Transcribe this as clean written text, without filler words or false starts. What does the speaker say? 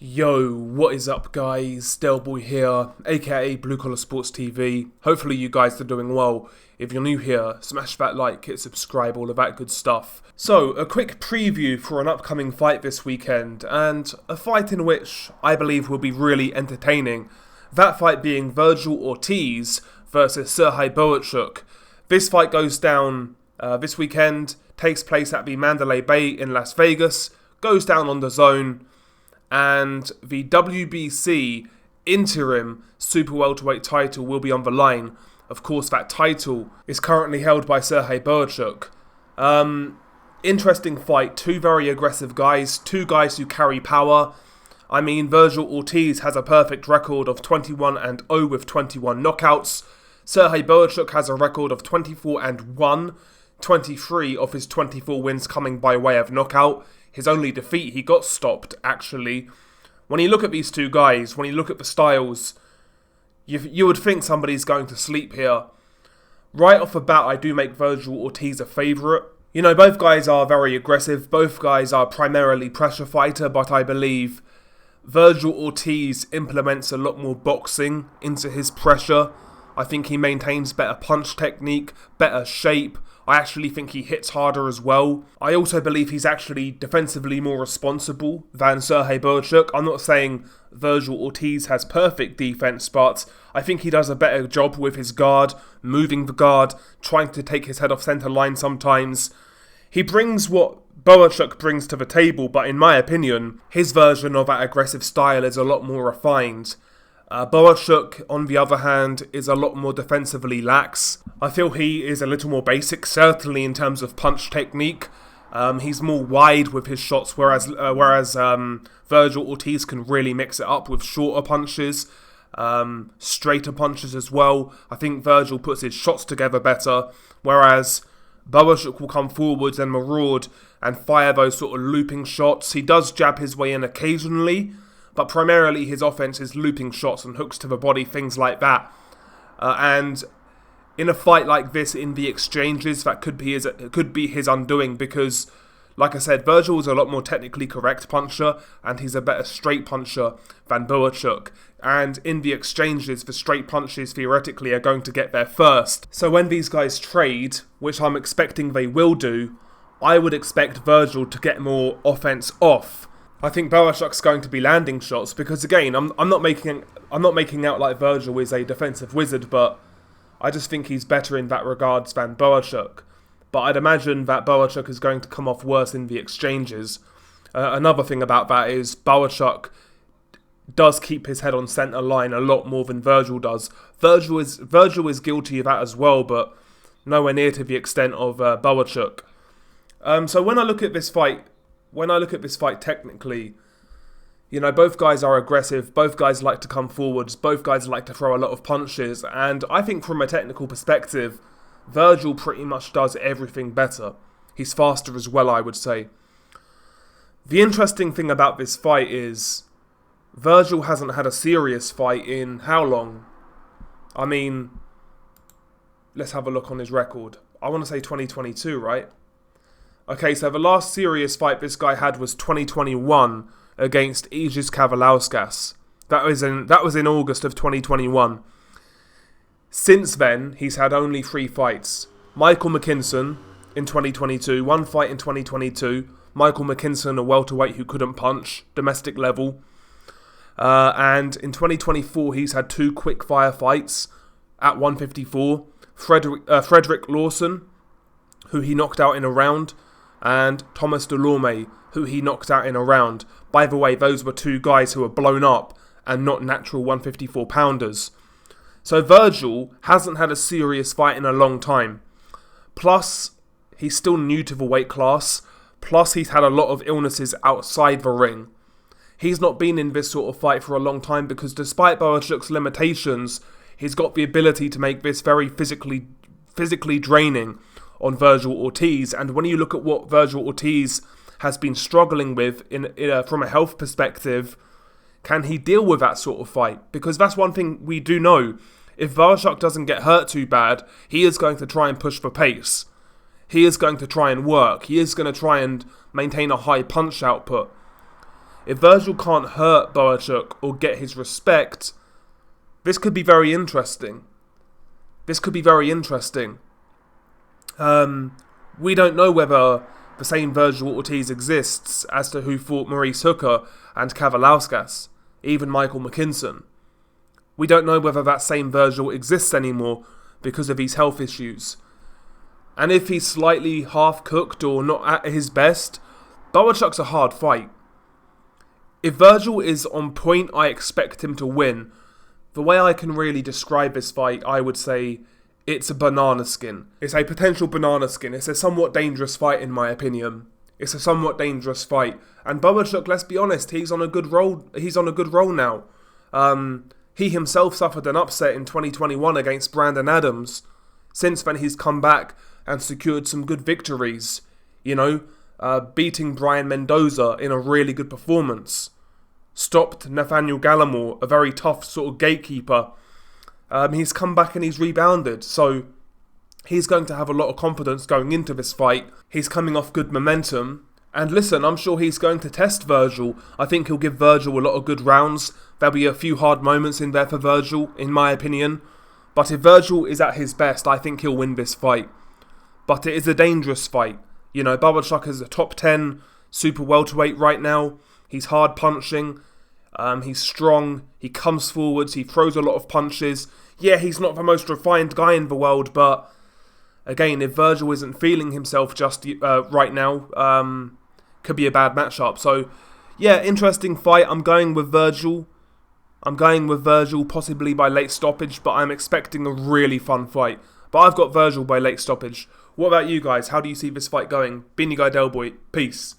Yo, what is up guys? Delboy here, aka Blue Collar Sports TV. Hopefully you guys are doing well. If you're new here, smash that like, hit subscribe, all of that good stuff. So, a quick preview for an upcoming fight this weekend, and a fight in which I believe will be really entertaining. That fight being Vergil Ortiz versus Serhii Boachuk. This fight goes down this weekend, takes place at the Mandalay Bay in Las Vegas, goes down on the Zone, and the WBC interim super welterweight title will be on the line. Of course, that title is currently held by Serhii Boachuk. Interesting fight, two very aggressive guys, two guys who carry power. I mean, Vergil Ortiz has a perfect record of 21-0 with 21 knockouts. Serhii Boachuk has a record of 24-1, 23 of his 24 wins coming by way of knockout. His only defeat, he got stopped, actually. When you look at these two guys, when you look at the styles, you would think somebody's going to sleep here. Right off the bat, I do make Vergil Ortiz a favourite. You know, both guys are very aggressive. Both guys are primarily pressure fighter, but I believe Vergil Ortiz implements a lot more boxing into his pressure. I think he maintains better punch technique, better shape. I actually think he hits harder as well. I also believe he's actually defensively more responsible than Serhii Boachuk. I'm not saying Vergil Ortiz has perfect defense, but I think he does a better job with his guard, moving the guard, trying to take his head off center line sometimes. He brings what Boachuk brings to the table, but in my opinion, his version of that aggressive style is a lot more refined. Boachuk, on the other hand, is a lot more defensively lax. I feel he is a little more basic, certainly in terms of punch technique. He's more wide with his shots, whereas Vergil Ortiz can really mix it up with shorter punches, straighter punches as well. I think Vergil puts his shots together better, whereas Boachuk will come forwards and maraud and fire those sort of looping shots. He does jab his way in occasionally, but primarily his offense is looping shots and hooks to the body, things like that. And in a fight like this, in the exchanges, that could be his undoing because, like I said, Vergil is a lot more technically correct puncher, and he's a better straight puncher than Boachuk. And in the exchanges, the straight punches theoretically are going to get there first. So when these guys trade, which I'm expecting they will do, I would expect Vergil to get more offense off. I think Boachuk's going to be landing shots because, again, I'm not making out like Vergil is a defensive wizard, but I just think he's better in that regards than Boachuk. But I'd imagine that Boachuk is going to come off worse in the exchanges. Another thing about that is Boachuk does keep his head on centre line a lot more than Vergil does. Vergil is guilty of that as well, but nowhere near to the extent of Boachuk. So when I look at this fight technically, you know, both guys are aggressive, both guys like to come forwards, both guys like to throw a lot of punches, and I think from a technical perspective, Vergil pretty much does everything better. He's faster as well, I would say. The interesting thing about this fight is Vergil hasn't had a serious fight in how long? I mean, let's have a look on his record. I want to say 2022, right? Okay, so the last serious fight this guy had was 2021 against Aegis Kavalauskas. That was in August of 2021. Since then, he's had only 3 fights. Michael McKinson in 2022, 1 fight in 2022. Michael McKinson, a welterweight who couldn't punch, domestic level. And in 2024, he's had 2 quick fire fights at 154. Frederick Lawson, who he knocked out in a round, and Thomas Delorme, who he knocked out in a round. By the way, those were 2 guys who were blown up and not natural 154 pounders. So Vergil hasn't had a serious fight in a long time. Plus, he's still new to the weight class. Plus, he's had a lot of illnesses outside the ring. He's not been in this sort of fight for a long time because despite Boachuk's limitations, he's got the ability to make this very physically draining on Vergil Ortiz. And when you look at what Vergil Ortiz has been struggling with from a health perspective, can he deal with that sort of fight? Because that's one thing we do know. If Boachuk doesn't get hurt too bad, he is going to try and push for pace. He is going to try and work. He is going to try and maintain a high punch output. if Vergil can't hurt Boachuk or get his respect, this could be very interesting. We don't know whether the same Vergil Ortiz exists as to who fought Maurice Hooker and Kavalauskas, even Michael McKinson. We don't know whether that same Vergil exists anymore because of his health issues. And if he's slightly half-cooked or not at his best, Boachuk's a hard fight. If Vergil is on point, I expect him to win. The way I can really describe this fight, I would say it's a banana skin. It's a potential banana skin. It's a somewhat dangerous fight in my opinion. It's a somewhat dangerous fight. And Boachuk, let's be honest, he's on a good roll. He's on a good roll now. He himself suffered an upset in 2021 against Brandon Adams. Since then, he's come back and secured some good victories. You know, beating Brian Mendoza in a really good performance. Stopped Nathaniel Gallimore, a very tough sort of gatekeeper. He's come back and he's rebounded. So he's going to have a lot of confidence going into this fight. He's coming off good momentum. And listen, I'm sure he's going to test Vergil. I think he'll give Vergil a lot of good rounds. There'll be a few hard moments in there for Vergil, in my opinion. But if Vergil is at his best, I think he'll win this fight. But it is a dangerous fight. You know, Boachuk is a top 10 super welterweight right now. He's hard punching. He's strong. He comes forwards. He throws a lot of punches. Yeah, he's not the most refined guy in the world, but again, if Vergil isn't feeling himself just right now, could be a bad matchup. So, yeah, interesting fight. I'm going with Vergil, possibly by late stoppage, but I'm expecting a really fun fight. But I've got Vergil by late stoppage. What about you guys? How do you see this fight going? Been your guy Delboy. Peace.